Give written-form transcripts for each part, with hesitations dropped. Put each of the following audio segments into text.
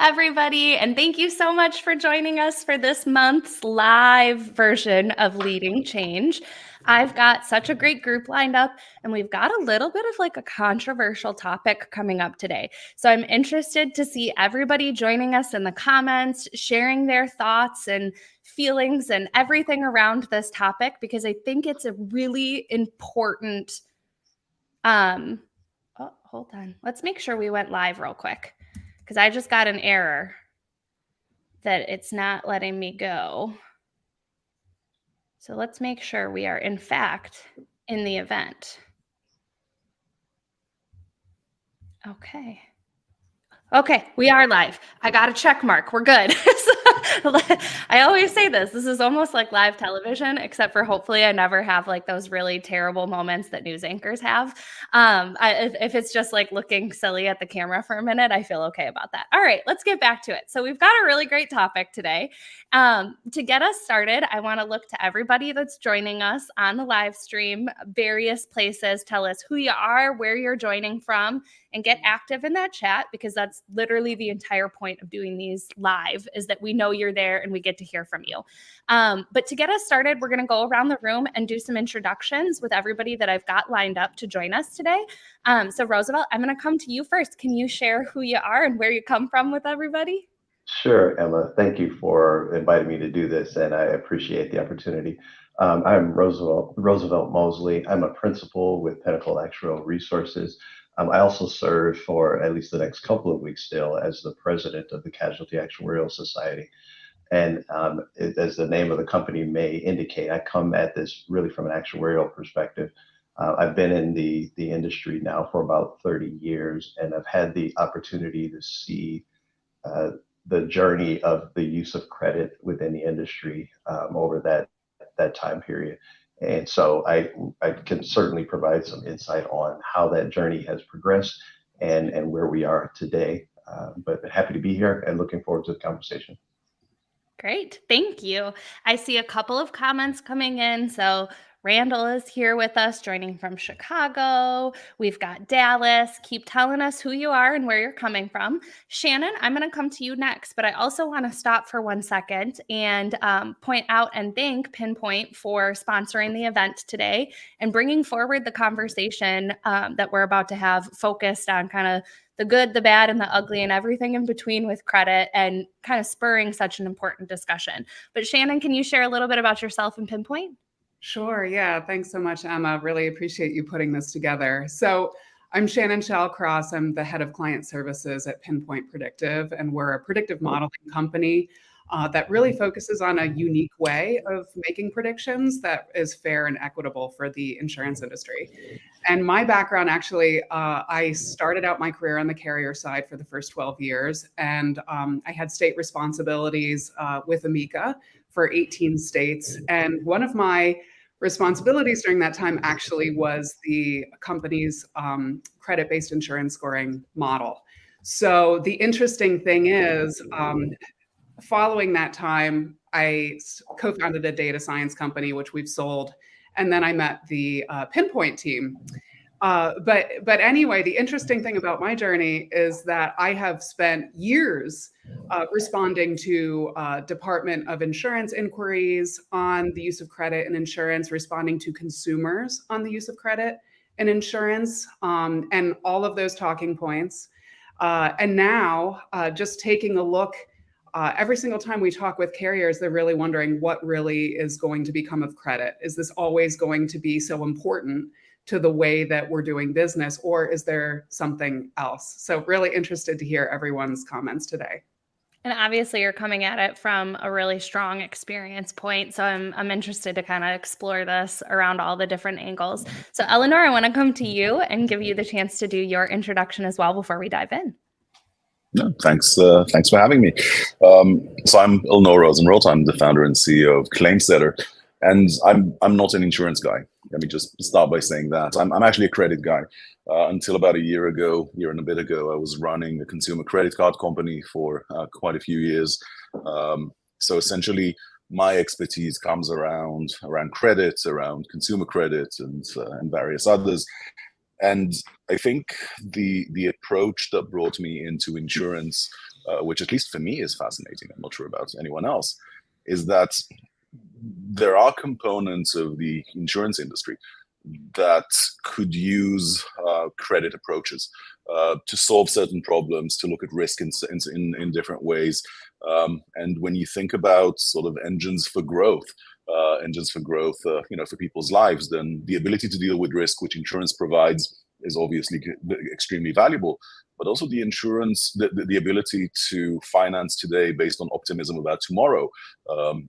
everybody, and thank you so much for joining us for this month's live version of Leading Change. I've got such a great group lined up, and we've got a little bit of like a controversial topic coming up today. So I'm interested to see everybody joining us in the comments, sharing their thoughts and feelings and everything around this topic, because I think it's a really important oh, hold on. Let's make sure we went live real quick, because I just got an error that it's not letting me go. So let's make sure we are in fact in the event. Okay. Okay, we are live. I got a check mark. We're good. I always say this is almost like live television, except for hopefully I never have like those really terrible moments that news anchors have. If it's just like looking silly at the camera for a minute, I feel okay about that. All right, let's get back to it. So we've got a really great topic today. To get us started, I want to look to everybody that's joining us on the live stream, various places. Tell us who you are, where you're joining from, and get active in that chat, because that's literally the entire point of doing these live, is that we know you're there and we get to hear from you. But to get us started, we're going to go around the room and do some introductions with everybody that I've got lined up to join us today. So Roosevelt, I'm going to come to you first. Can you share who you are and where you come from with everybody? Sure, Emma. Thank you for inviting me to do this, and I appreciate the opportunity. I'm Roosevelt Mosley. I'm a principal with Pinnacle Actuarial Resources. I also serve for at least the next couple of weeks still as the president of the Casualty Actuarial Society. And as the name of the company may indicate, I come at this really from an actuarial perspective. I've been in the industry now for about 30 years, and I've had the opportunity to see the journey of the use of credit within the industry over that time period. And so I can certainly provide some insight on how that journey has progressed and where we are today. But happy to be here and looking forward to the conversation. Great. Thank you. I see a couple of comments coming in. So Randall is here with us, joining from Chicago. We've got Dallas. Keep telling us who you are and where you're coming from. Shannon, I'm going to come to you next, but I also want to stop for 1 second and point out and thank Pinpoint for sponsoring the event today and bringing forward the conversation that we're about to have, focused on kind of the good, the bad, and the ugly, and everything in between with credit, and kind of spurring such an important discussion. But Shannon, can you share a little bit about yourself and Pinpoint? Sure. Yeah. Thanks so much, Emma. Really appreciate you putting this together. So I'm Shannon Shallcross. I'm the head of client services at Pinpoint Predictive, and we're a predictive modeling company that really focuses on a unique way of making predictions that is fair and equitable for the insurance industry. And my background, actually, I started out my career on the carrier side for the first 12 years, and I had state responsibilities with Amica for 18 states. And one of my responsibilities during that time actually was the company's credit-based insurance scoring model. So the interesting thing is, following that time, I co-founded a data science company, which we've sold, and then I met the Pinpoint team. But anyway, the interesting thing about my journey is that I have spent years responding to Department of Insurance inquiries on the use of credit and insurance, responding to consumers on the use of credit and insurance, and all of those talking points. And now just taking a look, every single time we talk with carriers, they're really wondering what really is going to become of credit. Is this always going to be so important to the way that we're doing business, or is there something else? So really interested to hear everyone's comments today. And obviously you're coming at it from a really strong experience point. So I'm interested to kind of explore this around all the different angles. So Elanor, I want to come to you and give you the chance to do your introduction as well before we dive in. No, thanks for having me. So I'm Elanor Rosenroth. I'm the founder and CEO of ClaimSetter, and I'm not an insurance guy. Let me just start by saying that. I'm actually a credit guy. Until about a year and a bit ago, I was running a consumer credit card company for quite a few years. So essentially, my expertise comes around credit, around consumer credit, and various others. And I think the approach that brought me into insurance which at least for me is fascinating, I'm not sure about anyone else, is that there are components of the insurance industry that could use credit approaches to solve certain problems, to look at risk in different ways. And when you think about sort of engines for growth, for people's lives, then the ability to deal with risk, which insurance provides, is obviously extremely valuable. But also the ability to finance today based on optimism about tomorrow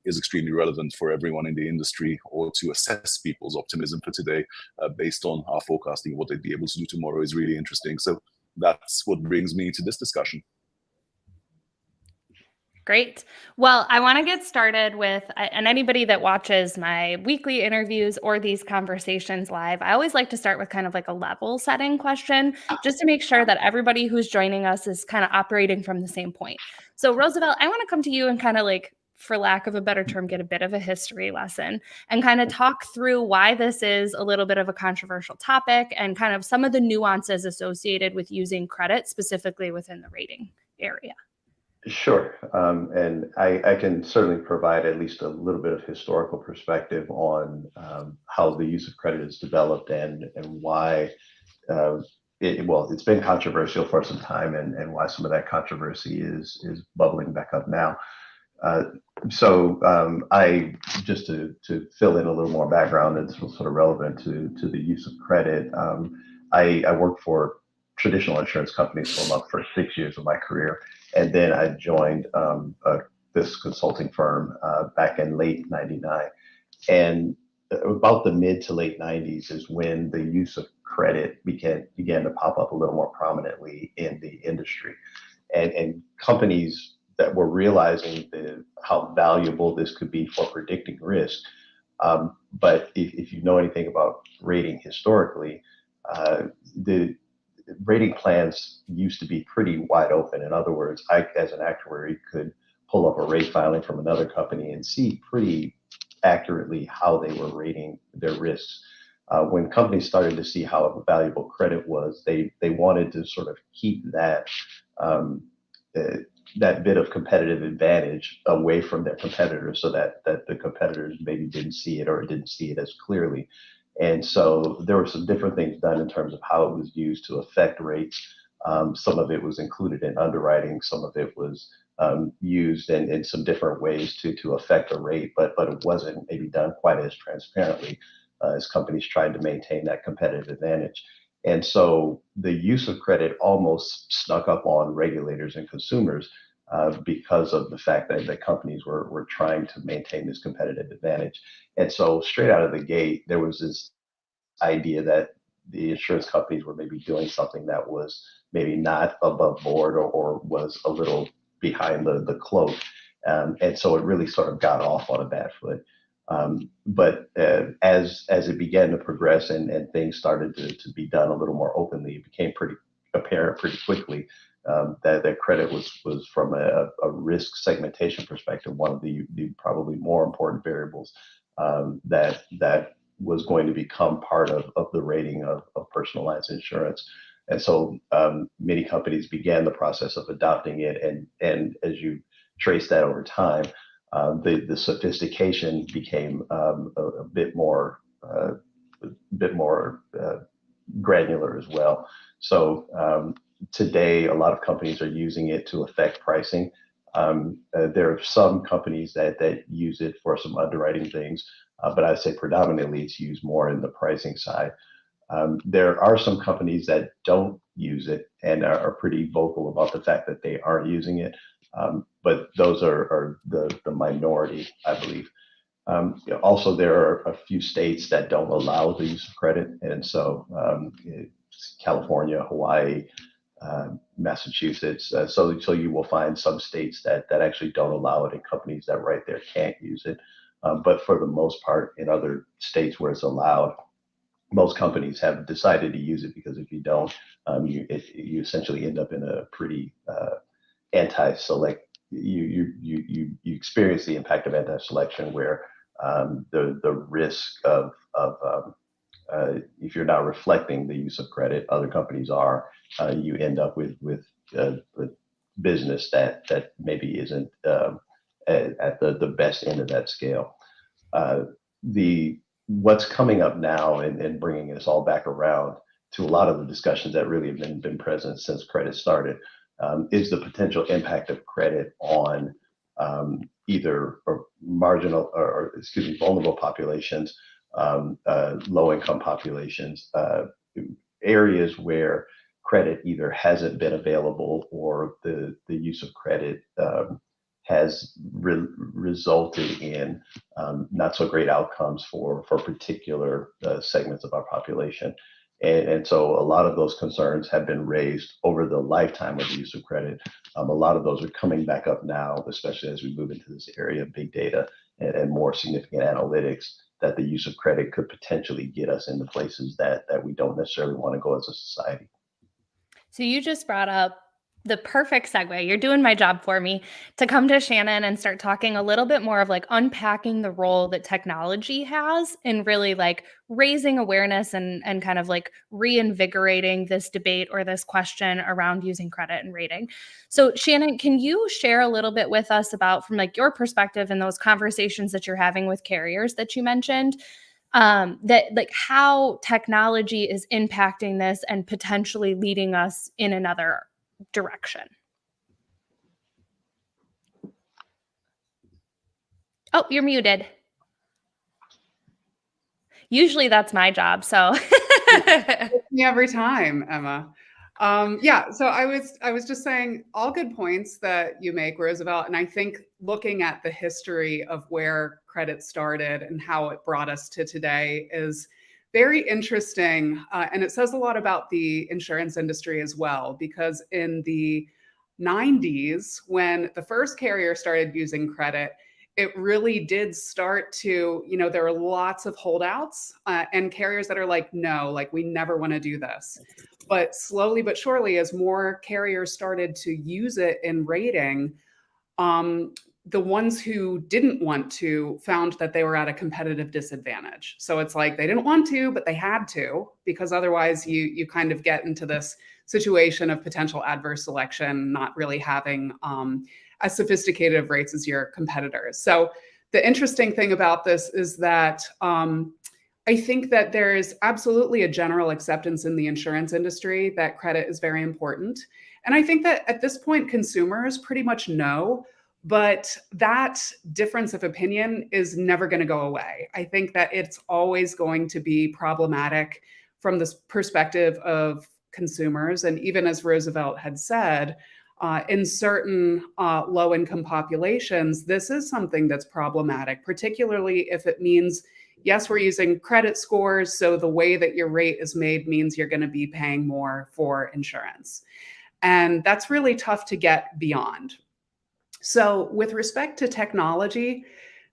is extremely relevant for everyone in the industry, or to assess people's optimism for today based on our forecasting of what they'd be able to do tomorrow is really interesting. So that's what brings me to this discussion. Great. Well, I want to get started with, and anybody that watches my weekly interviews or these conversations live, I always like to start with kind of like a level setting question, just to make sure that everybody who's joining us is kind of operating from the same point. So Roosevelt, I want to come to you and kind of like, for lack of a better term, get a bit of a history lesson and kind of talk through why this is a little bit of a controversial topic and kind of some of the nuances associated with using credit specifically within the rating area. Sure. And I can certainly provide at least a little bit of historical perspective on how the use of credit is developed and why it's been controversial for some time, and why some of that controversy is bubbling back up now. I just to fill in a little more background that's sort of relevant to the use of credit. I worked for traditional insurance companies for about the first 6 years of my career. And then I joined this consulting firm back in late '99. And about the mid to late '90s is when the use of credit began to pop up a little more prominently in the industry. And companies that were realizing how valuable this could be for predicting risk. But if you know anything about rating historically, the rating plans used to be pretty wide open. In other words, I, as an actuary, could pull up a rate filing from another company and see pretty accurately how they were rating their risks. When companies started to see how valuable credit was, they wanted to sort of keep that that bit of competitive advantage away from their competitors, so that the competitors maybe didn't see it, or didn't see it as clearly. And so there were some different things done in terms of how it was used to affect rates. Some of it was included in underwriting. Some of it was used in some different ways to affect a rate, but it wasn't maybe done quite as transparently as companies tried to maintain that competitive advantage. And so the use of credit almost snuck up on regulators and consumers because of the fact that companies were trying to maintain this competitive advantage. And so straight out of the gate, there was this idea that the insurance companies were maybe doing something that was maybe not above board, or was a little behind the cloak. And so it really sort of got off on a bad foot. But as it began to progress, and things started to be done a little more openly, it became pretty apparent pretty quickly that credit was from a risk segmentation perspective, one of the probably more important variables that was going to become part of the rating of personal lines insurance. And so many companies began the process of adopting it. And as you trace that over time, the sophistication became a bit more granular as well. So today, a lot of companies are using it to affect pricing. There are some companies that use it for some underwriting things, but I'd say predominantly it's used more in the pricing side. There are some companies that don't use it and are pretty vocal about the fact that they aren't using it, but those are the minority, I believe. Also, there are a few states that don't allow the use of credit, and so California, Hawaii, Massachusetts. So you will find some states that actually don't allow it, and companies that right there can't use it. But for the most part, in other states where it's allowed, most companies have decided to use it, because if you don't, you essentially end up in a pretty anti-select. You experience the impact of anti-selection, where the risk of if you're not reflecting the use of credit, other companies are, you end up with business that maybe isn't at the best end of that scale. What's coming up now and bringing us all back around to a lot of the discussions that really have been present since credit started is the potential impact of credit on either marginal or excuse me, vulnerable populations, low-income populations, areas where credit either hasn't been available or the use of credit has resulted in not so great outcomes for particular segments of our population. And so a lot of those concerns have been raised over the lifetime of the use of credit. A lot of those are coming back up now, especially as we move into this area of big data and more significant analytics, that the use of credit could potentially get us into places that we don't necessarily want to go as a society. So you just brought up the perfect segue. You're doing my job for me to come to Shannon and start talking a little bit more of like unpacking the role that technology has in really like raising awareness and kind of like reinvigorating this debate or this question around using credit and rating. So Shannon, can you share a little bit with us about from like your perspective and those conversations that you're having with carriers that you mentioned? That like how technology is impacting this and potentially leading us in another direction. Oh, you're muted. Usually that's my job, so. Me every time, Emma. Yeah, so I was just saying all good points that you make, Roosevelt, and I think looking at the history of where credit started and how it brought us to today is very interesting, and it says a lot about the insurance industry as well, because in the 90s, when the first carrier started using credit, it really did start to, there are lots of holdouts and carriers that are like, no, like we never want to do this. But slowly but surely, as more carriers started to use it in rating, the ones who didn't want to found that they were at a competitive disadvantage. So it's like they didn't want to, but they had to, because otherwise you kind of get into this situation of potential adverse selection, not really having as sophisticated of rates as your competitors. So the interesting thing about this is that I think that there is absolutely a general acceptance in the insurance industry that credit is very important. And I think that at this point, consumers pretty much know, but that difference of opinion is never going to go away. I think that it's always going to be problematic from this perspective of consumers. And even as Roosevelt had said, in certain low-income populations, this is something that's problematic, particularly if it means, yes, we're using credit scores, so the way that your rate is made means you're going to be paying more for insurance. And that's really tough to get beyond. So with respect to technology,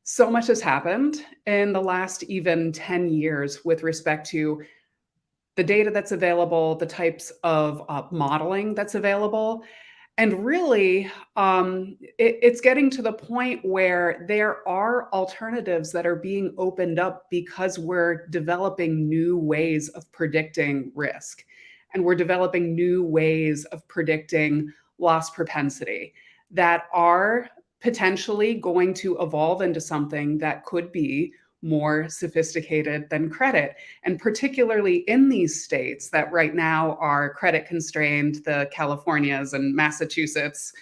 so much has happened in the last even 10 years with respect to the data that's available, the types of modeling that's available. And really, it's getting to the point where there are alternatives that are being opened up because we're developing new ways of predicting risk. And we're developing new ways of predicting loss propensity that are potentially going to evolve into something that could be more sophisticated than credit. And particularly in these states that right now are credit constrained, the Californias and Massachusetts,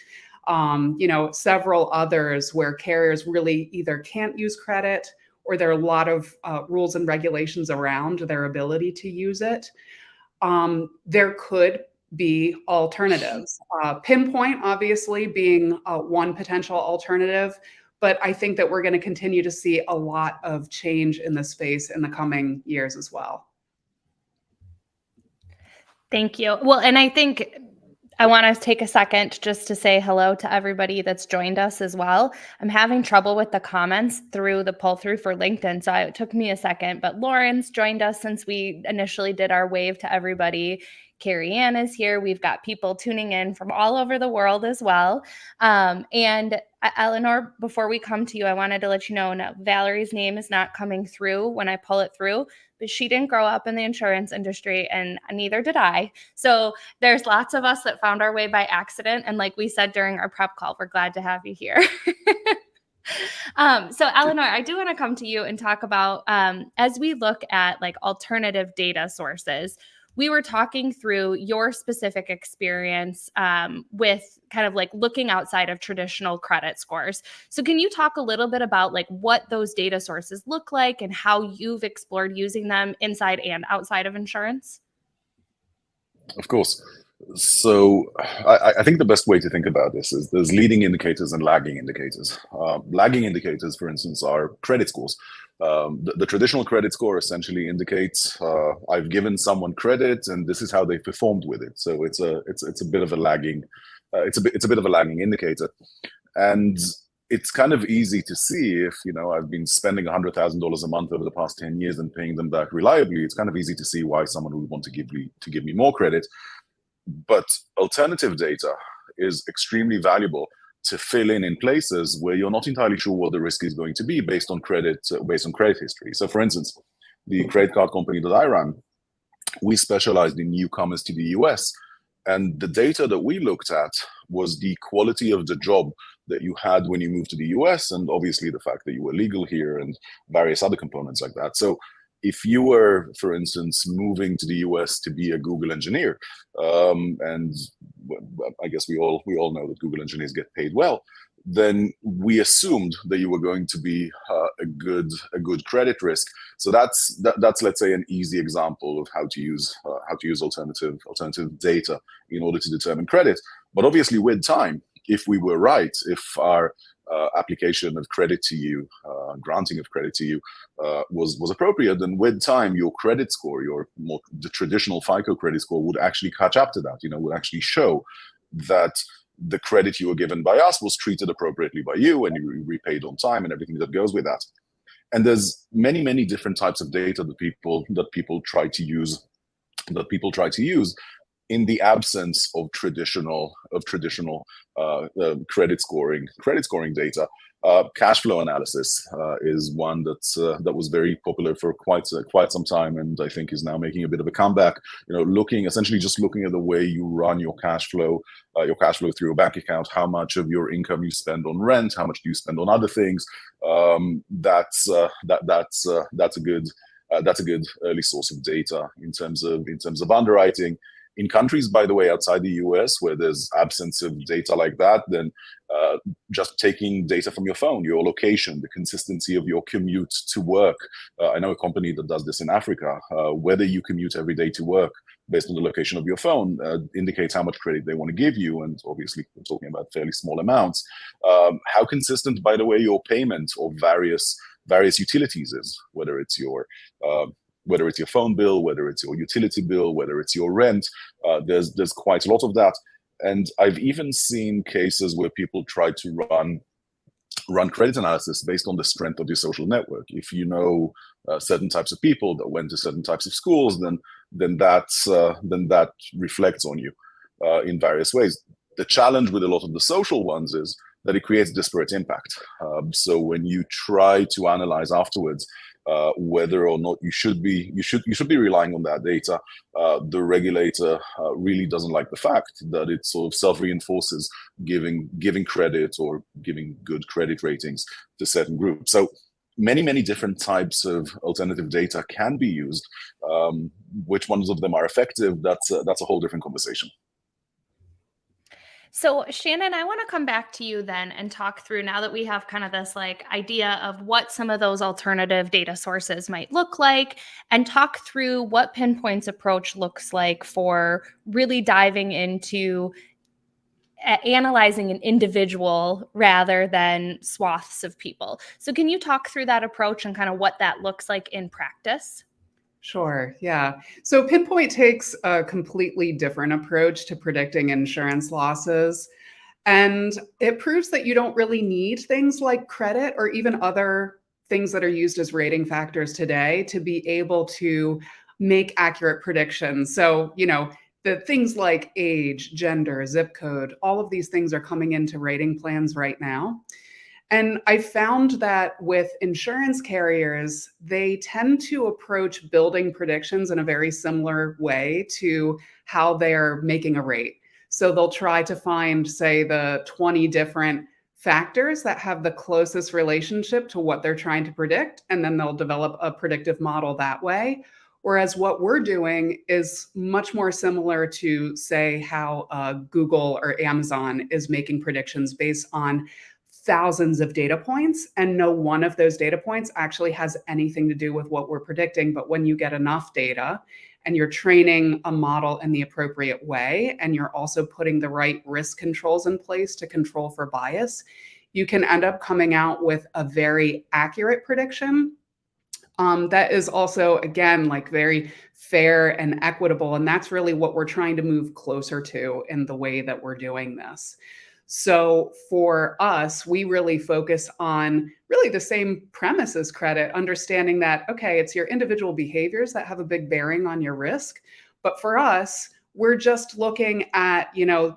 several others where carriers really either can't use credit or there are a lot of rules and regulations around their ability to use it. There could be alternatives. Pinpoint, obviously, being one potential alternative, but I think that we're going to continue to see a lot of change in this space in the coming years as well. Thank you. Well, and I think I want to take a second just to say hello to everybody that's joined us as well. I'm having trouble with the comments through the pull through for LinkedIn, so it took me a second, but Lauren's joined us since we initially did our wave to everybody. Carrie Ann is here. We've got people tuning in from all over the world as well. And Elanor, before we come to you, I wanted to let you know, no, Valerie's name is not coming through when I pull it through, but she didn't grow up in the insurance industry, and neither did I. So there's lots of us that found our way by accident. And like we said during our prep call, we're glad to have you here. So Elanor, I do want to come to you and talk about, as we look at like alternative data sources, we were talking through your specific experience with kind of like looking outside of traditional credit scores. So can you talk a little bit about like what those data sources look like and how you've explored using them inside and outside of insurance? Of course. So I think the best way to think about this is there's leading indicators and lagging indicators. Lagging indicators, for instance, are credit scores. The traditional credit score essentially indicates I've given someone credit and this is how they performed with it. So it's a bit of a lagging it's a bit of a lagging indicator, and it's kind of easy to see if I've been spending $100,000 a month over the past 10 years and paying them back reliably. It's kind of easy to see why someone would want to give me more credit. But alternative data is extremely valuable to fill in places where you're not entirely sure what the risk is going to be based on credit history. So, for instance, the credit card company that I ran, we specialized in newcomers to the US, and the data that we looked at was the quality of the job that you had when you moved to the US, and obviously the fact that you were legal here and various other components like that. So if you were, for instance, moving to the US to be a Google engineer, and I guess we all know that Google engineers get paid well, then we assumed that you were going to be a good credit risk. So that's let's say an easy example of how to use alternative data in order to determine credit. But obviously, with time, if we were right, if our application of credit to you, granting of credit to you, was appropriate, then with time, your credit score, the traditional FICO credit score, would actually catch up to that. Would actually show that the credit you were given by us was treated appropriately by you, and you repaid on time, and everything that goes with that. And there's many different types of data that people try to use in the absence of traditional credit scoring data. Cash flow analysis is one that was very popular for quite some time, and I think is now making a bit of a comeback. Essentially just looking at the way you run your cash flow through your bank account, how much of your income you spend on rent, how much do you spend on other things. That's a good early source of data in terms of underwriting. In countries, by the way, outside the US, where there's absence of data like that, then just taking data from your phone, your location, the consistency of your commute to work. I know a company that does this in Africa. Whether you commute every day to work based on the location of your phone indicates how much credit they want to give you. And obviously, we're talking about fairly small amounts. How consistent, by the way, your payment of various utilities is, whether it's your phone bill, whether it's your utility bill, whether it's your rent. There's quite a lot of that. And I've even seen cases where people try to run credit analysis based on the strength of your social network. If you know certain types of people that went to certain types of schools, then that reflects on you in various ways. The challenge with a lot of the social ones is that it creates disparate impact. So when you try to analyze afterwards whether or not you should be relying on that data, the regulator really doesn't like the fact that it sort of self-reinforces giving credit or giving good credit ratings to certain groups. So many different types of alternative data can be used. Which ones of them are effective? That's a whole different conversation. So Shannon, I want to come back to you then and talk through, now that we have kind of this like idea of what some of those alternative data sources might look like, and talk through what Pinpoint's approach looks like for really diving into analyzing an individual rather than swaths of people. So can you talk through that approach and kind of what that looks like in practice? Sure. Yeah. So Pinpoint takes a completely different approach to predicting insurance losses. And it proves that you don't really need things like credit or even other things that are used as rating factors today to be able to make accurate predictions. So, the things like age, gender, zip code, all of these things are coming into rating plans right now. And I found that with insurance carriers, they tend to approach building predictions in a very similar way to how they're making a rate. So they'll try to find, say, the 20 different factors that have the closest relationship to what they're trying to predict, and then they'll develop a predictive model that way. Whereas what we're doing is much more similar to, say, how Google or Amazon is making predictions based on thousands of data points, and no one of those data points actually has anything to do with what we're predicting. But when you get enough data and you're training a model in the appropriate way, and you're also putting the right risk controls in place to control for bias, you can end up coming out with a very accurate prediction that is also, again, like very fair and equitable. And that's really what we're trying to move closer to in the way that we're doing this. So for us, we really focus on really the same premise as credit, understanding that, okay, it's your individual behaviors that have a big bearing on your risk. But for us, we're just looking at,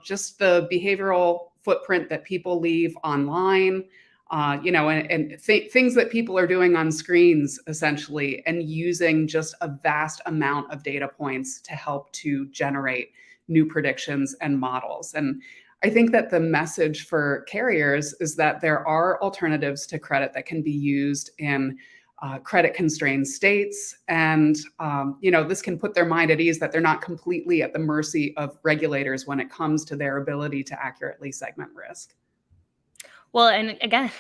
just the behavioral footprint that people leave online, and things that people are doing on screens, essentially, and using just a vast amount of data points to help to generate new predictions and models. And I think that the message for carriers is that there are alternatives to credit that can be used in credit-constrained states. And, this can put their mind at ease that they're not completely at the mercy of regulators when it comes to their ability to accurately segment risk. Well, and again,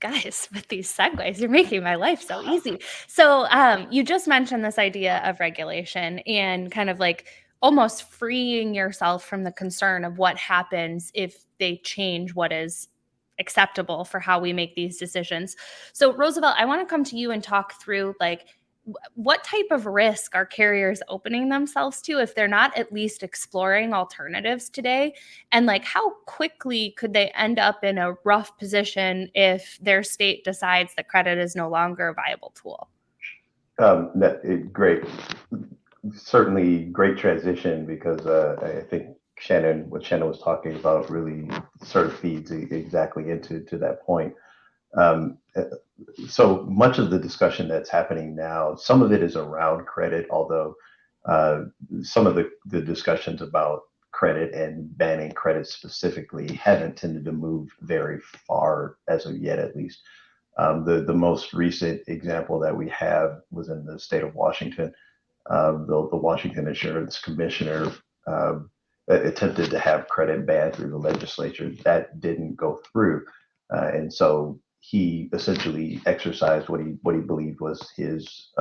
guys, with these segues, you're making my life so easy. So you just mentioned this idea of regulation and kind of like almost freeing yourself from the concern of what happens if they change what is acceptable for how we make these decisions. So Roosevelt, I want to come to you and talk through like what type of risk are carriers opening themselves to if they're not at least exploring alternatives today? And like how quickly could they end up in a rough position if their state decides that credit is no longer a viable tool? Great. Certainly great transition because I think what Shannon was talking about really sort of feeds exactly into that point. So much of the discussion that's happening now, some of it is around credit, although some of the discussions about credit and banning credit specifically haven't tended to move very far as of yet, at least. The most recent example that we have was in the state of Washington. The Washington Insurance Commissioner attempted to have credit banned through the legislature. That didn't go through, and so he essentially exercised what he believed was his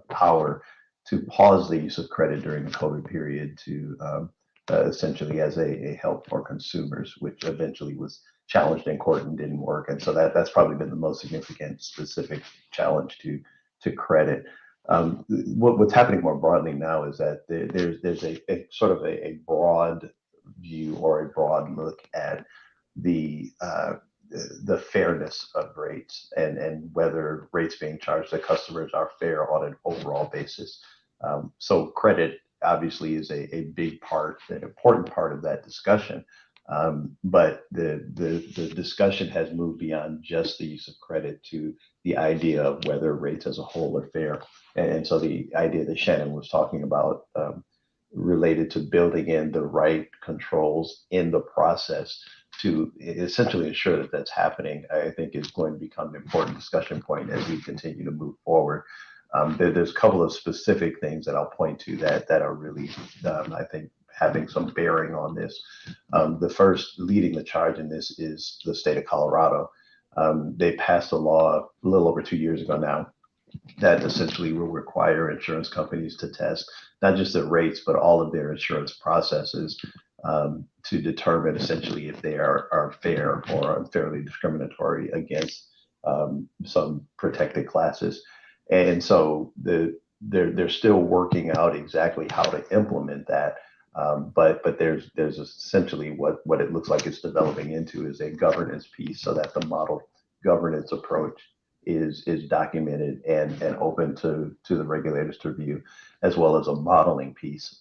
power to pause the use of credit during the COVID period to essentially as a help for consumers, which eventually was challenged in court and didn't work. And so that's probably been the most significant specific challenge to credit. What's happening more broadly now is that there's a sort of a broad view or a broad look at the fairness of rates and whether rates being charged to customers are fair on an overall basis. So credit obviously is a big part, an important part of that discussion. But the discussion has moved beyond just the use of credit to the idea of whether rates as a whole are fair. And so the idea that Shannon was talking about related to building in the right controls in the process to essentially ensure that that's happening, I think is going to become an important discussion point as we continue to move forward. There's a couple of specific things that I'll point to that are really, I think, having some bearing on this. The first leading the charge in this is the state of Colorado. They passed a law a little over 2 years ago now that essentially will require insurance companies to test not just their rates, but all of their insurance processes to determine essentially if they are fair or unfairly discriminatory against some protected classes. And so they're still working out exactly how to implement that. But there's essentially what it looks like it's developing into is a governance piece so that the model governance approach is documented and open to the regulators to review, as well as a modeling piece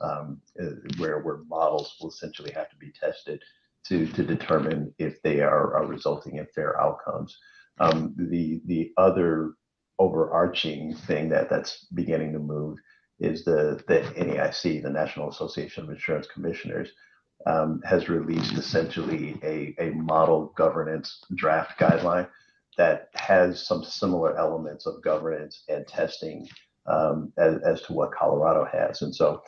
where models will essentially have to be tested to determine if they are resulting in fair outcomes. The other overarching thing that's beginning to move is the NAIC, the National Association of Insurance Commissioners, has released essentially a model governance draft guideline that has some similar elements of governance and testing as to what Colorado has. And so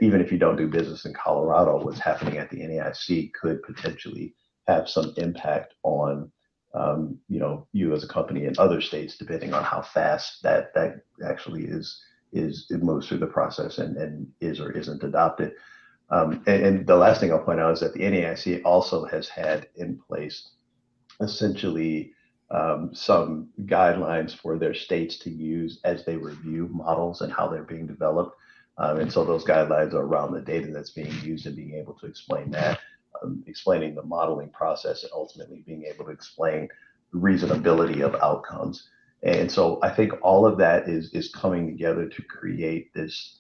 even if you don't do business in Colorado, what's happening at the NAIC could potentially have some impact on you as a company in other states, depending on how fast that actually it moves through the process and is or isn't adopted. And the last thing I'll point out is that the NAIC also has had in place essentially some guidelines for their states to use as they review models and how they're being developed. And so those guidelines are around the data that's being used and being able to explain that, explaining the modeling process, and ultimately being able to explain the reasonability of outcomes. And so I think all of that is coming together to create this.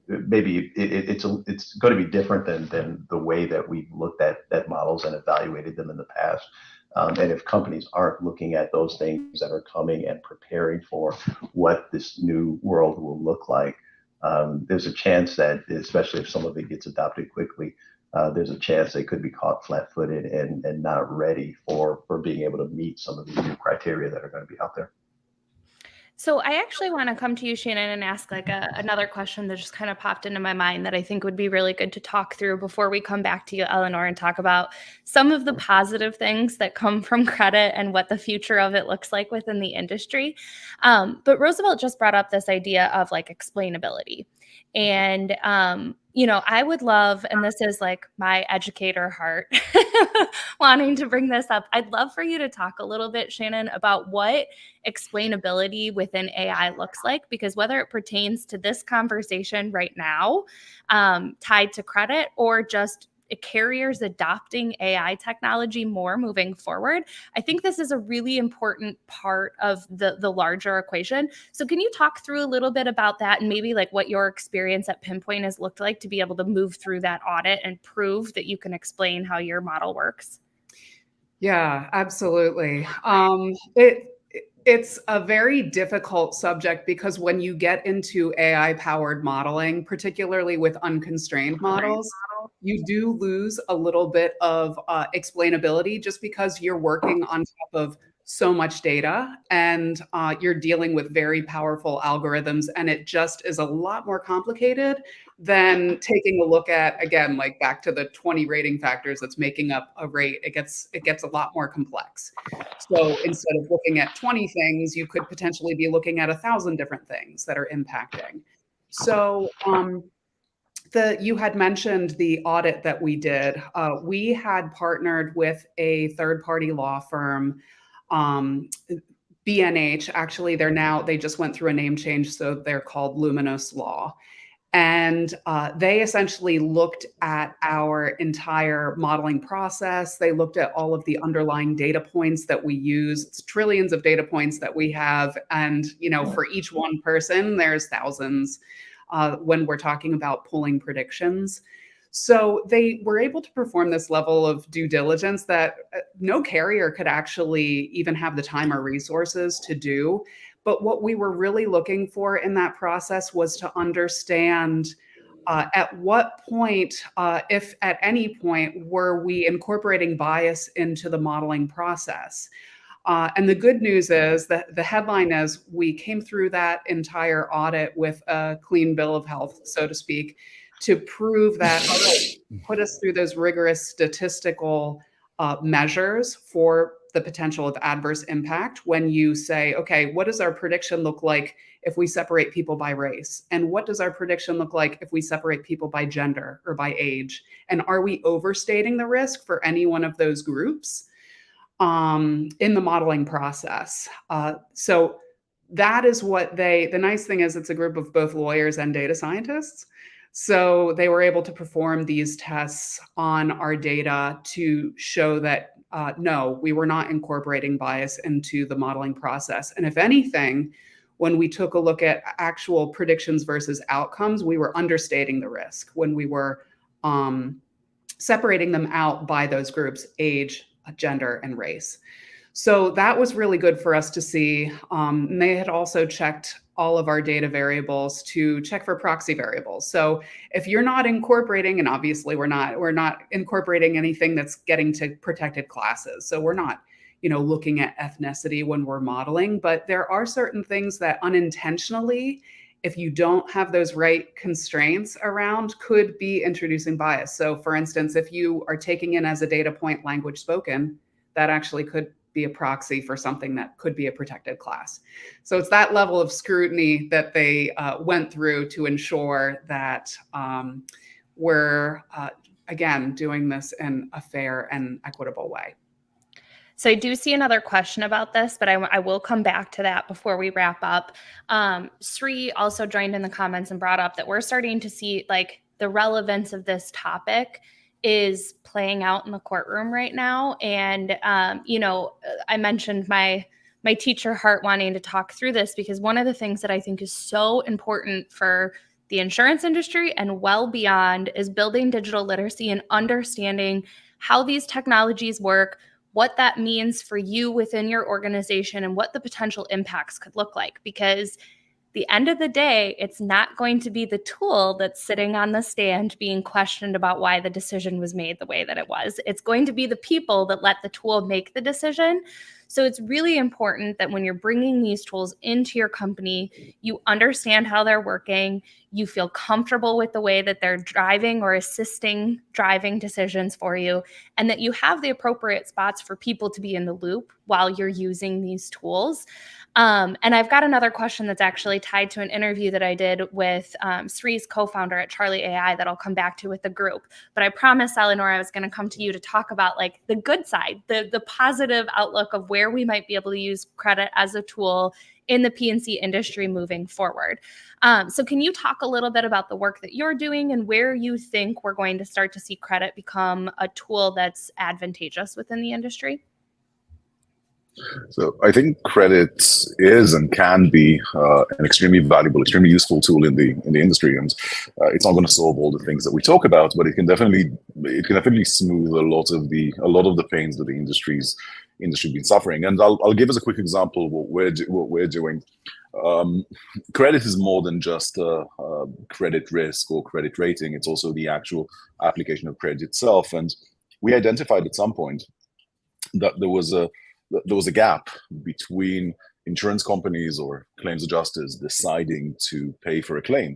Maybe it's going to be different than the way that we've looked at models and evaluated them in the past. And if companies aren't looking at those things that are coming and preparing for what this new world will look like, there's a chance that, especially if some of it gets adopted quickly, there's a chance they could be caught flat-footed and not ready for being able to meet some of these new criteria that are going to be out there. So I actually want to come to you, Shannon, and ask another question that just kind of popped into my mind that I think would be really good to talk through before we come back to you, Elanor, and talk about some of the positive things that come from credit and what the future of it looks like within the industry. But Roosevelt just brought up this idea of explainability. And, I would love, and this is my educator heart wanting to bring this up. I'd love for you to talk a little bit, Shannon, about what explainability within AI looks like, because whether it pertains to this conversation right now, tied to credit, or just carriers adopting AI technology more moving forward, I think this is a really important part of the larger equation. So can you talk through a little bit about that, and maybe what your experience at Pinpoint has looked like to be able to move through that audit and prove that you can explain how your model works? Yeah, absolutely. It's a very difficult subject because when you get into AI-powered modeling, particularly with unconstrained models, you do lose a little bit of explainability just because you're working on top of so much data and you're dealing with very powerful algorithms, and it just is a lot more complicated than taking a look at, again, back to the 20 rating factors that's making up a rate. It gets a lot more complex. So instead of looking at 20 things, you could potentially be looking at 1,000 different things that are impacting. So you had mentioned the audit that we did. We had partnered with a third-party law firm, B&H. Actually, they just went through a name change, so they're called Luminous Law. And they essentially looked at our entire modeling process. They looked at all of the underlying data points that we use. It's trillions of data points that we have. And, for each one person, there's thousands when we're talking about pulling predictions. So they were able to perform this level of due diligence that no carrier could actually even have the time or resources to do. But what we were really looking for in that process was to understand at what point, if at any point, were we incorporating bias into the modeling process. And the good news is that the headline is we came through that entire audit with a clean bill of health, so to speak, to prove that put us through those rigorous statistical measures for the potential of adverse impact when you say, okay, what does our prediction look like if we separate people by race? And what does our prediction look like if we separate people by gender or by age? And are we overstating the risk for any one of those groups in the modeling process? So that is what the nice thing is it's a group of both lawyers and data scientists. So they were able to perform these tests on our data to show that no, we were not incorporating bias into the modeling process. And if anything, when we took a look at actual predictions versus outcomes, we were understating the risk when we were separating them out by those groups: age, gender, and race. So that was really good for us to see. And they had also checked all of our data variables to check for proxy variables. So if you're not incorporating, and obviously we're not incorporating anything that's getting to protected classes. So we're not, looking at ethnicity when we're modeling, but there are certain things that unintentionally, if you don't have those right constraints around, could be introducing bias. So for instance, if you are taking in as a data point language spoken, that actually could be a proxy for something that could be a protected class. So it's that level of scrutiny that they went through to ensure that we're, again, doing this in a fair and equitable way. So I do see another question about this, but I will come back to that before we wrap up. Sri also joined in the comments and brought up that we're starting to see like the relevance of this topic is playing out in the courtroom right now. And, I mentioned my teacher heart wanting to talk through this, because one of the things that I think is so important for the insurance industry and well beyond is building digital literacy and understanding how these technologies work, what that means for you within your organization, and what the potential impacts could look like. Because the end of the day, it's not going to be the tool that's sitting on the stand being questioned about why the decision was made the way that it was. It's going to be the people that let the tool make the decision. So it's really important that when you're bringing these tools into your company, you understand how they're working, you feel comfortable with the way that they're driving or assisting driving decisions for you, and that you have the appropriate spots for people to be in the loop while you're using these tools. And I've got another question that's actually tied to an interview that I did with Sri's co-founder at Charlie AI that I'll come back to with the group. But I promised Elanor I was going to come to you to talk about like the good side, the positive outlook of where we might be able to use credit as a tool in the P&C industry moving forward. So can you talk a little bit about the work that you're doing and where you think we're going to start to see credit become a tool that's advantageous within the industry? So I think credit is and can be an extremely valuable, extremely useful tool in the industry, and it's not going to solve all the things that we talk about, but it can definitely smooth a lot of the pains that the industry's been suffering. And I'll give us a quick example of what we're doing. Credit is more than just credit risk or credit rating. It's also the actual application of credit itself. And we identified at some point that there was a gap between insurance companies or claims adjusters deciding to pay for a claim,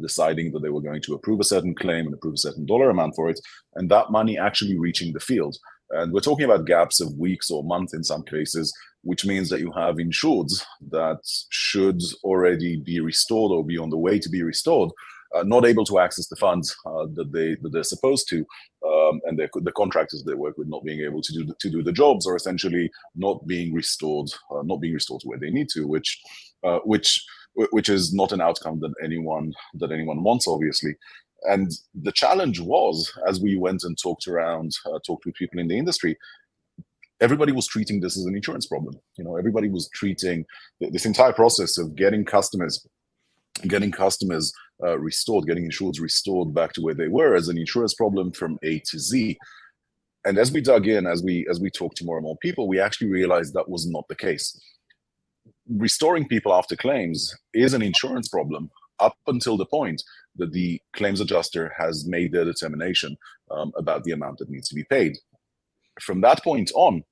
deciding that they were going to approve a certain claim and approve a certain dollar amount for it, and that money actually reaching the field. And we're talking about gaps of weeks or months in some cases, which means that you have insureds that should already be restored or be on the way to be restored, not able to access the funds that they're supposed to, and the contractors they work with not being able to do the jobs, or essentially not being restored to where they need to, which is not an outcome that anyone wants, obviously. And the challenge was, as we went and talked with people in the industry, everybody was treating this as an insurance problem. Everybody was treating this entire process of getting customers restored, getting insureds restored back to where they were as an insurance problem from A to Z. And as we dug in, as we talked to more and more people, we actually realized that was not the case. Restoring people after claims is an insurance problem up until the point that the claims adjuster has made their determination about the amount that needs to be paid. From that point on,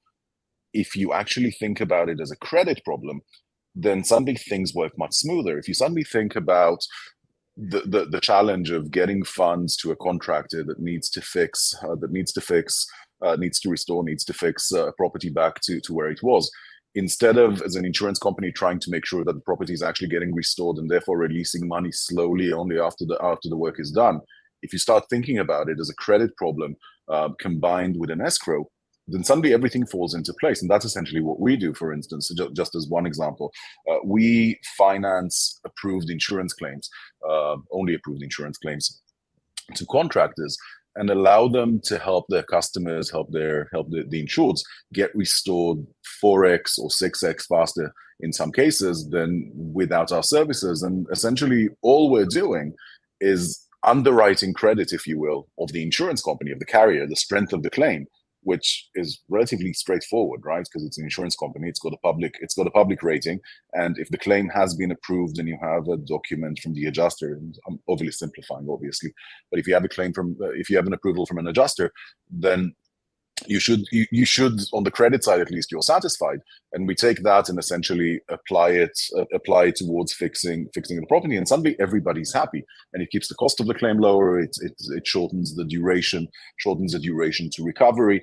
if you actually think about it as a credit problem, then suddenly things work much smoother. If you suddenly think about the challenge of getting funds to a contractor that needs to fix a property back to where it was, instead of, as an insurance company, trying to make sure that the property is actually getting restored and therefore releasing money slowly only after the work is done, if you start thinking about it as a credit problem combined with an escrow, then suddenly everything falls into place. And that's essentially what we do. For instance, just as one example, we finance approved insurance claims, only approved insurance claims, to contractors. and allow them to help their customers, help the insureds get restored 4x or 6x faster in some cases than without our services. And essentially all we're doing is underwriting credit, if you will, of the insurance company, of the carrier, the strength of the claim, which is relatively straightforward, right? Because it's an insurance company, it's got a public rating, and if the claim has been approved, then you have a document from the adjuster. And I'm overly simplifying, obviously, but if you have if you have an approval from an adjuster, then you should, on the credit side at least, you're satisfied, and we take that and essentially apply it towards fixing the property, and suddenly everybody's happy, and it keeps the cost of the claim lower. It shortens the duration to recovery,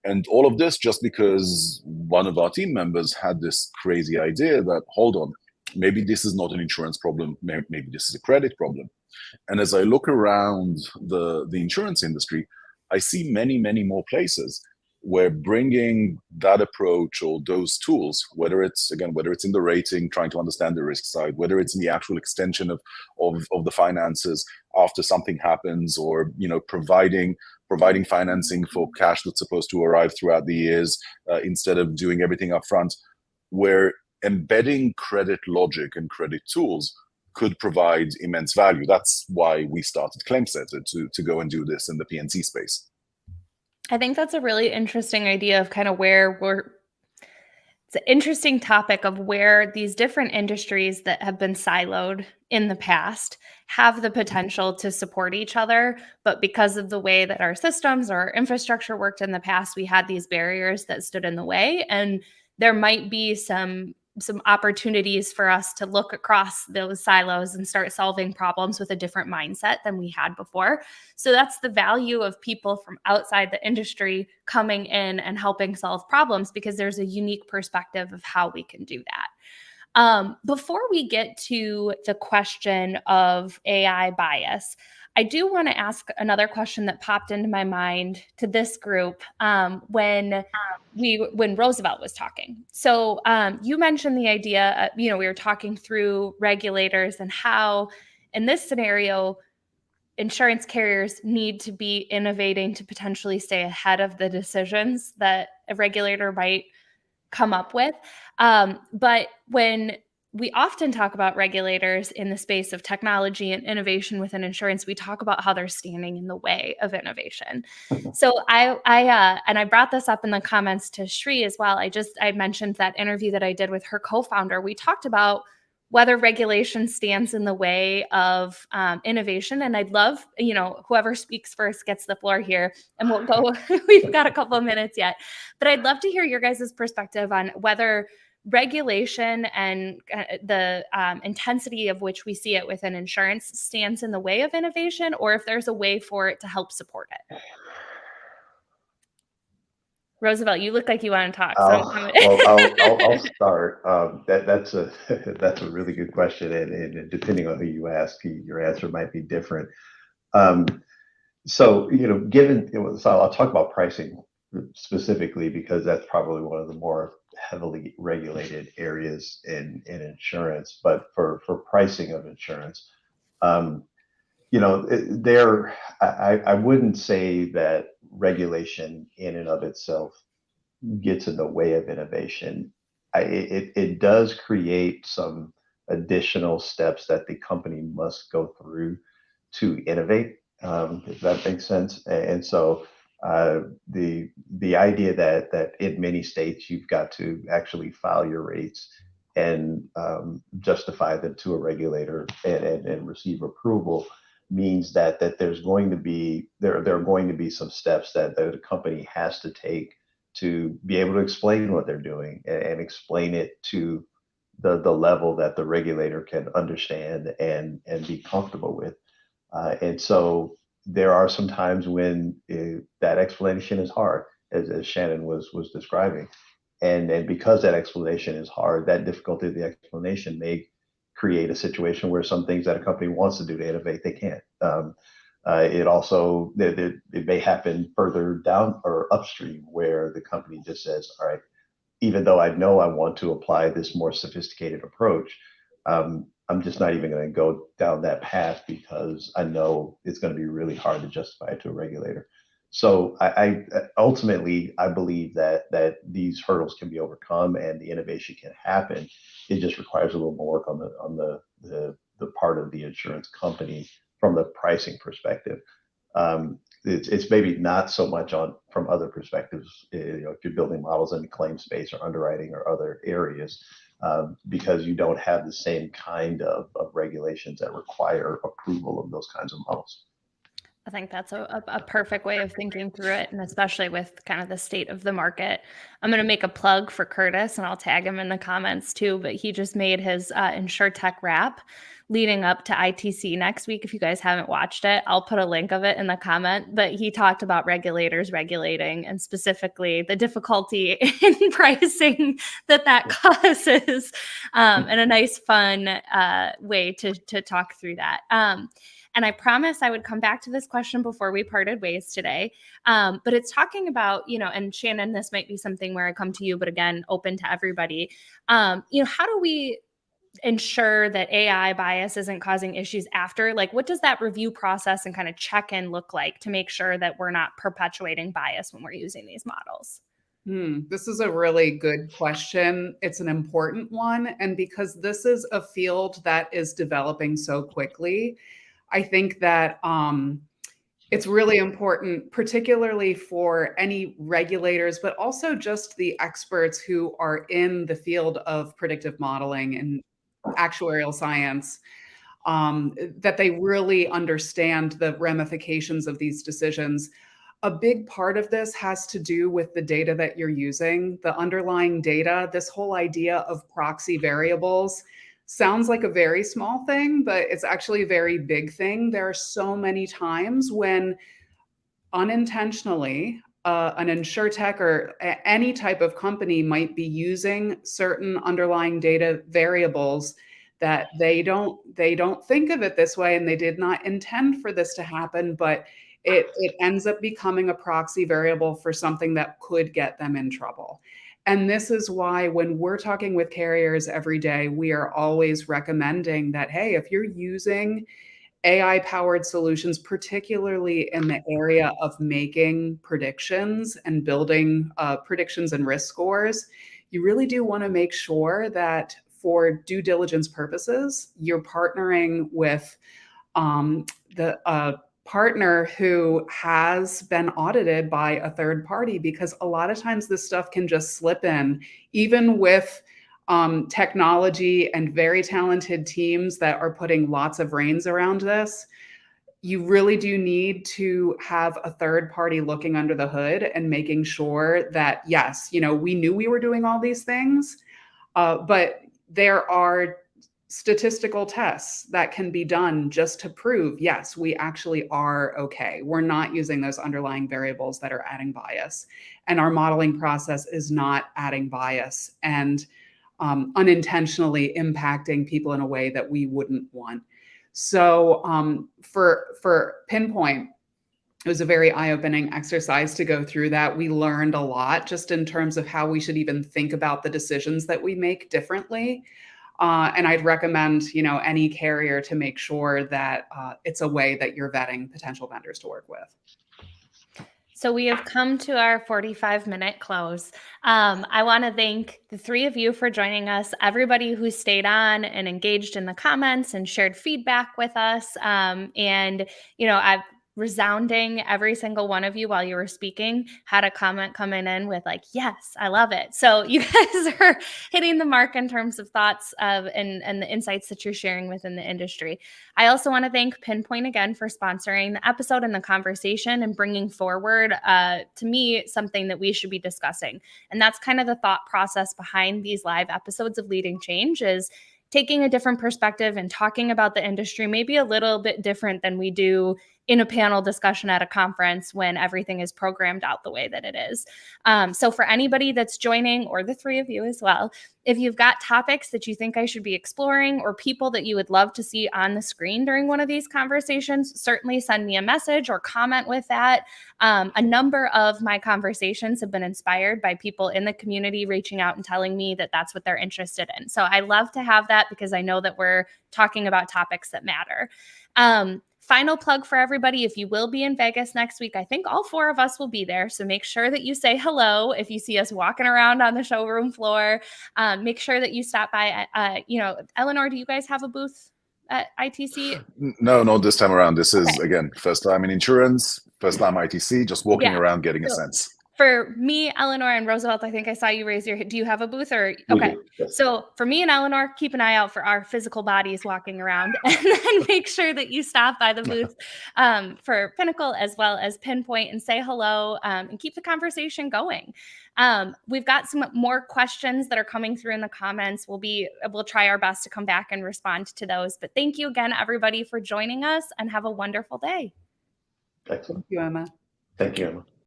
and all of this just because one of our team members had this crazy idea that, hold on, maybe this is not an insurance problem, maybe this is a credit problem. And as I look around the insurance industry, I see many, many more places where bringing that approach or those tools, whether it's in the rating, trying to understand the risk side, whether it's in the actual extension of the finances after something happens, or providing financing for cash that's supposed to arrive throughout the years, instead of doing everything up front, where embedding credit logic and credit tools could provide immense value. That's why we started ClaimSetter, to go and do this in the P&C space. I think that's a really interesting idea of kind of it's an interesting topic of where these different industries that have been siloed in the past have the potential to support each other. But because of the way that our systems or our infrastructure worked in the past, we had these barriers that stood in the way. And there might be some opportunities for us to look across those silos and start solving problems with a different mindset than we had before. So that's the value of people from outside the industry coming in and helping solve problems, because there's a unique perspective of how we can do that. Before we get to the question of AI bias, I do want to ask another question that popped into my mind to this group when Roosevelt was talking. So you mentioned the idea, we were talking through regulators and how, in this scenario, insurance carriers need to be innovating to potentially stay ahead of the decisions that a regulator might come up with. But when we often talk about regulators in the space of technology and innovation within insurance, we talk about how they're standing in the way of innovation. So I brought this up in the comments to Shri as well. I mentioned that interview that I did with her co-founder. We talked about whether regulation stands in the way of innovation. And I'd love, whoever speaks first gets the floor here, and we'll go, we've got a couple of minutes yet, but I'd love to hear your guys' perspective on whether regulation and the intensity of which we see it within insurance stands in the way of innovation, or if there's a way for it to help support it. Roosevelt, you look like you want to talk. I'll start. That's a really good question, and depending on who you ask, your answer might be different. So I'll talk about pricing specifically, because that's probably one of the more heavily regulated areas in insurance. But for pricing of insurance, I wouldn't say that regulation in and of itself gets in the way of innovation. It does create some additional steps that the company must go through to innovate, if that makes sense. And so the idea that in many states you've got to actually file your rates and justify them to a regulator and receive approval means that there are going to be some steps that the company has to take to be able to explain what they're doing and explain it to the level that the regulator can understand and be comfortable with. And so there are some times when that explanation is hard, as Shannon was describing. And because that explanation is hard, that difficulty of the explanation may create a situation where some things that a company wants to do to innovate, they can't. It may happen further down or upstream, where the company just says, all right, even though I know I want to apply this more sophisticated approach, I'm just not even going to go down that path because I know it's going to be really hard to justify it to a regulator. So I ultimately I believe that these hurdles can be overcome and the innovation can happen. It just requires a little more work on the part of the insurance company from the pricing perspective. It's maybe not so much on from other perspectives, if you're building models in the claim space or underwriting or other areas, because you don't have the same kind of regulations that require approval of those kinds of models. I think that's a perfect way of thinking through it, and especially with kind of the state of the market. I'm going to make a plug for Curtis, and I'll tag him in the comments too, but he just made his InsurTech wrap leading up to ITC next week. If you guys haven't watched it, I'll put a link of it in the comment, but he talked about regulators regulating and specifically the difficulty in pricing that causes, and a nice fun way to talk through that. And I promised I would come back to this question before we parted ways today. But it's talking about, and Shannon, this might be something where I come to you, but again, open to everybody. How do we ensure that AI bias isn't causing issues after? Like, what does that review process and kind of check-in look like to make sure that we're not perpetuating bias when we're using these models? This is a really good question. It's an important one. And because this is a field that is developing so quickly, I think that it's really important, particularly for any regulators, but also just the experts who are in the field of predictive modeling and actuarial science, that they really understand the ramifications of these decisions. A big part of this has to do with the data that you're using, the underlying data. This whole idea of proxy variables sounds like a very small thing, but it's actually a very big thing. There are so many times when unintentionally, an insurtech or any type of company might be using certain underlying data variables that they don't think of it this way, and they did not intend for this to happen, but it ends up becoming a proxy variable for something that could get them in trouble. And this is why when we're talking with carriers every day, we are always recommending that, hey, if you're using AI-powered solutions, particularly in the area of making predictions and building predictions and risk scores, you really do want to make sure that for due diligence purposes, you're partnering with the partner who has been audited by a third party, because a lot of times this stuff can just slip in, even with technology and very talented teams that are putting lots of reins around this. You really do need to have a third party looking under the hood and making sure that, yes, we knew we were doing all these things, but there are statistical tests that can be done just to prove, yes, we actually are okay. We're not using those underlying variables that are adding bias, and our modeling process is not adding bias and unintentionally impacting people in a way that we wouldn't want. So for Pinpoint, it was a very eye-opening exercise to go through that. We learned a lot just in terms of how we should even think about the decisions that we make differently. And I'd recommend, any carrier to make sure that it's a way that you're vetting potential vendors to work with. So we have come to our 45-minute close. I want to thank the three of you for joining us, everybody who stayed on and engaged in the comments and shared feedback with us. And, I've resounding, every single one of you while you were speaking had a comment coming in with like, yes, I love it. So you guys are hitting the mark in terms of thoughts of and the insights that you're sharing within the industry. I also want to thank Pinpoint again for sponsoring the episode and the conversation and bringing forward, to me, something that we should be discussing. And that's kind of the thought process behind these live episodes of Leading Change, is taking a different perspective and talking about the industry maybe a little bit different than we do in a panel discussion at a conference when everything is programmed out the way that it is. So for anybody that's joining, or the three of you as well, if you've got topics that you think I should be exploring or people that you would love to see on the screen during one of these conversations, certainly send me a message or comment with that. A number of my conversations have been inspired by people in the community reaching out and telling me that that's what they're interested in. So I love to have that because I know that we're talking about topics that matter. Final plug for everybody. If you will be in Vegas next week, I think all 4 of us will be there. So make sure that you say hello. If you see us walking around on the showroom floor, make sure that you stop by. Elanor, do you guys have a booth at ITC? No, this time around. This is, again, first time in insurance, first time ITC, just walking around getting a sense. For me, Elanor, and Roosevelt, I think I saw you raise your hand. Do you have a booth or? Okay. Yes. So for me and Elanor, keep an eye out for our physical bodies walking around, and then make sure that you stop by the booth for Pinnacle as well as Pinpoint and say hello and keep the conversation going. We've got some more questions that are coming through in the comments. We'll try our best to come back and respond to those. But thank you again, everybody, for joining us, and have a wonderful day. Excellent. Thank you, Emma. Thank you, Emma.